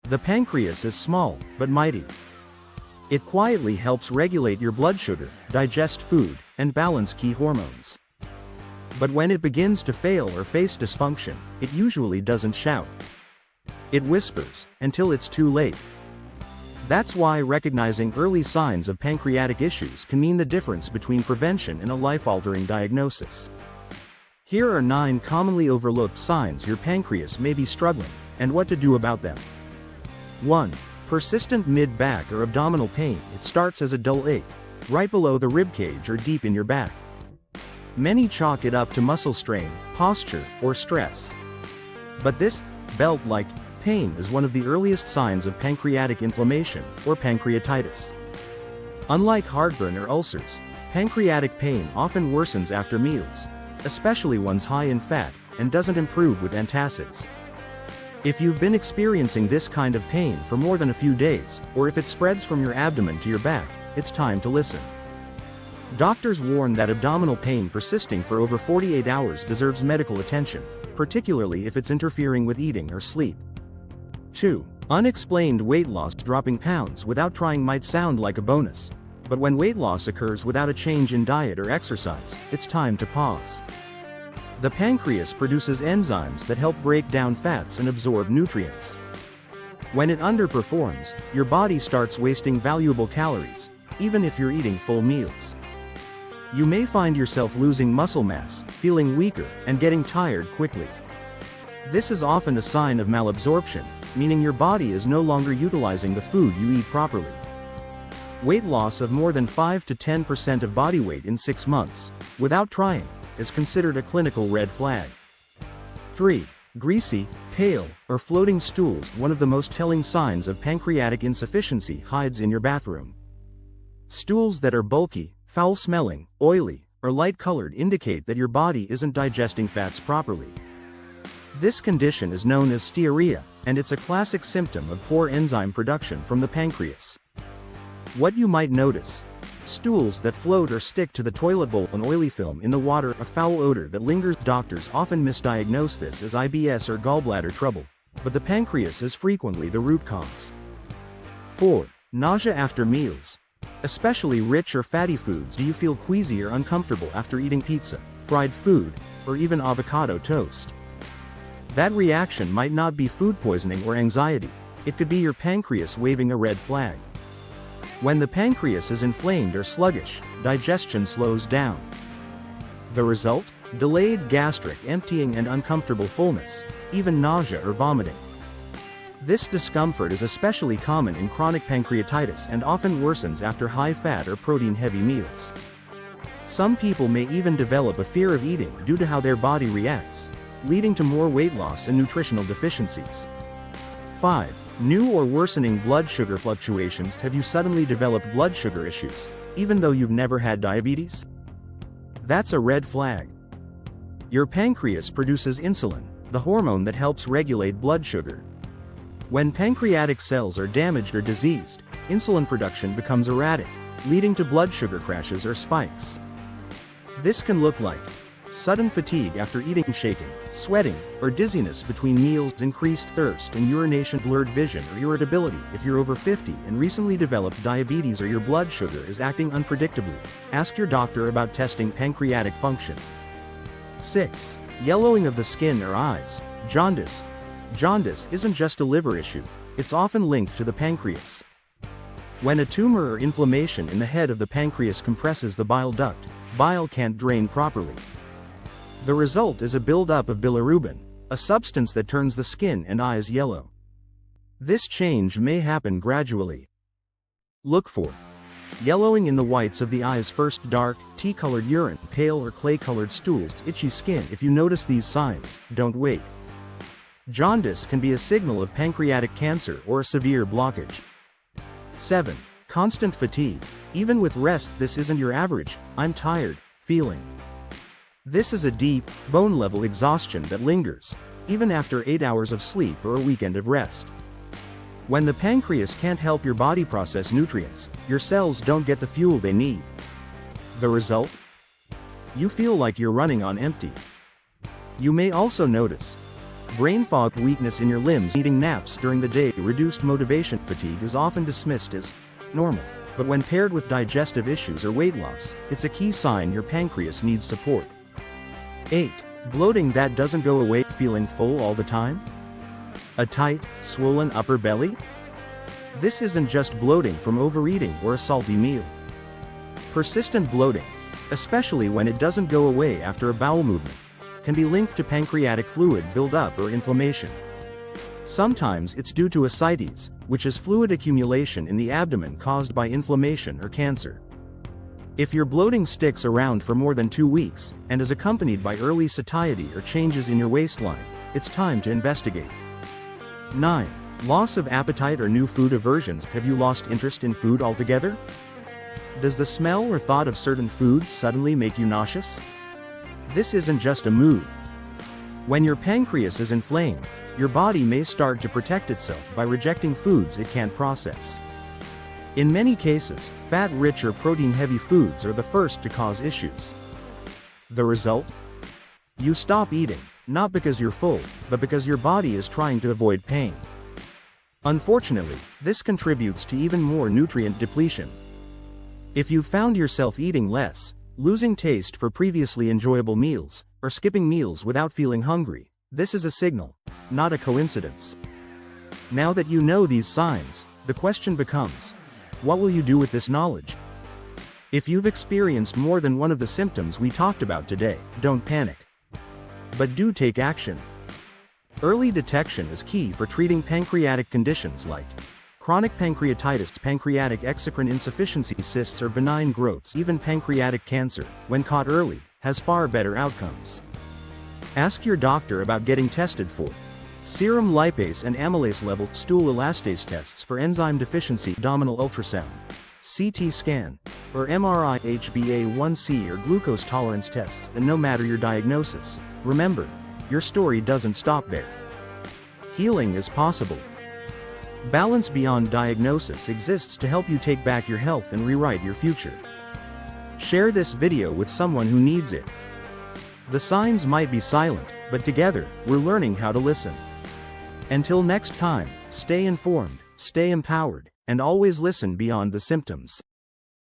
The pancreas is small, but mighty. It quietly helps regulate your blood sugar, digest food, and balance key hormones. But when it begins to fail or face dysfunction, it usually doesn't shout. It whispers, until it's too late. That's why recognizing early signs of pancreatic issues can mean the difference between prevention and a life-altering diagnosis. Here are 9 commonly overlooked signs your pancreas may be struggling, and what to do about them. 1. Persistent mid-back or abdominal pain. It starts as a dull ache, right below the ribcage or deep in your back. Many chalk it up to muscle strain, posture, or stress. But this belt-like pain is one of the earliest signs of pancreatic inflammation, or pancreatitis. Unlike heartburn or ulcers, pancreatic pain often worsens after meals, especially ones high in fat, and doesn't improve with antacids. If you've been experiencing this kind of pain for more than a few days, or if it spreads from your abdomen to your back, it's time to listen. Doctors warn that abdominal pain persisting for over 48 hours deserves medical attention, particularly if it's interfering with eating or sleep. 2. Unexplained weight loss. Dropping pounds without trying might sound like a bonus, but when weight loss occurs without a change in diet or exercise, it's time to pause. The pancreas produces enzymes that help break down fats and absorb nutrients. When it underperforms, your body starts wasting valuable calories, even if you're eating full meals. You may find yourself losing muscle mass, feeling weaker, and getting tired quickly. This is often a sign of malabsorption, meaning your body is no longer utilizing the food you eat properly. Weight loss of more than 5 to 10% of body weight in 6 months, without trying, is considered a clinical red flag. 3. Greasy, pale, or floating stools. One of the most telling signs of pancreatic insufficiency hides in your bathroom. Stools that are bulky, foul-smelling, oily, or light-colored indicate that your body isn't digesting fats properly. This condition is known as stearia, and it's a classic symptom of poor enzyme production from the pancreas. What you might notice: stools that float or stick to the toilet bowl, an oily film in the water, a foul odor that lingers. Doctors often misdiagnose this as IBS or gallbladder trouble, but the pancreas is frequently the root cause. 4. Nausea after meals. Especially rich or fatty foods. Do you feel queasy or uncomfortable after eating pizza, fried food, or even avocado toast? That reaction might not be food poisoning or anxiety. It could be your pancreas waving a red flag. When the pancreas is inflamed or sluggish, digestion slows down. The result? Delayed gastric emptying and uncomfortable fullness, even nausea or vomiting. This discomfort is especially common in chronic pancreatitis and often worsens after high-fat or protein-heavy meals. Some people may even develop a fear of eating due to how their body reacts, leading to more weight loss and nutritional deficiencies. 5. New or worsening blood sugar fluctuations. Have you suddenly developed blood sugar issues, even though you've never had diabetes? That's a red flag. Your pancreas produces insulin, the hormone that helps regulate blood sugar. When pancreatic cells are damaged or diseased, insulin production becomes erratic, leading to blood sugar crashes or spikes. This can look like sudden fatigue after eating, shaking, sweating, or dizziness between meals, increased thirst and urination, blurred vision or irritability. If you're over 50 and recently developed diabetes or your blood sugar is acting unpredictably, ask your doctor about testing pancreatic function. 6. Yellowing of the skin or eyes. Jaundice. Jaundice isn't just a liver issue, it's often linked to the pancreas. When a tumor or inflammation in the head of the pancreas compresses the bile duct, bile can't drain properly. The result is a buildup of bilirubin, a substance that turns the skin and eyes yellow. This change may happen gradually. Look for yellowing in the whites of the eyes first, dark, tea-colored urine, pale or clay-colored stools, itchy skin. If you notice these signs, don't wait. Jaundice can be a signal of pancreatic cancer or a severe blockage. 7. Constant fatigue. Even with rest, this isn't your average "I'm tired" feeling. This is a deep, bone-level exhaustion that lingers, even after 8 hours of sleep or a weekend of rest. When the pancreas can't help your body process nutrients, your cells don't get the fuel they need. The result? You feel like you're running on empty. You may also notice Brain fog, weakness in your limbs, needing naps during the day, reduced motivation. Fatigue is often dismissed as normal, but when paired with digestive issues or weight loss, it's a key sign your pancreas needs support. 8. Bloating that doesn't go away. Feeling full all the time? A tight, swollen upper belly? This isn't just bloating from overeating or a salty meal. Persistent bloating, especially when it doesn't go away after a bowel movement, can be linked to pancreatic fluid buildup or inflammation. Sometimes it's due to ascites, which is fluid accumulation in the abdomen caused by inflammation or cancer. If your bloating sticks around for more than 2 weeks, and is accompanied by early satiety or changes in your waistline, it's time to investigate. 9. Loss of appetite or new food aversions. Have you lost interest in food altogether? Does the smell or thought of certain foods suddenly make you nauseous? This isn't just a mood. When your pancreas is inflamed, your body may start to protect itself by rejecting foods it can't process. In many cases, fat-rich or protein-heavy foods are the first to cause issues. The result? You stop eating, not because you're full, but because your body is trying to avoid pain. Unfortunately, this contributes to even more nutrient depletion. If you've found yourself eating less, losing taste for previously enjoyable meals, or skipping meals without feeling hungry, this is a signal, not a coincidence. Now that you know these signs, the question becomes, what will you do with this knowledge? If you've experienced more than one of the symptoms we talked about today, don't panic. But do take action. Early detection is key for treating pancreatic conditions like chronic pancreatitis, pancreatic exocrine insufficiency, cysts or benign growths. Even pancreatic cancer, when caught early, has far better outcomes. Ask your doctor about getting tested for serum lipase and amylase level, stool elastase tests for enzyme deficiency, abdominal ultrasound, CT scan, or MRI, HbA1c or glucose tolerance tests. And no matter your diagnosis, remember, your story doesn't stop there. Healing is possible. Balance beyond diagnosis exists to help you take back your health and rewrite your future. Share this video with someone who needs it. The signs might be silent, but together, we're learning how to listen. Until next time, stay informed, stay empowered, and always listen beyond the symptoms.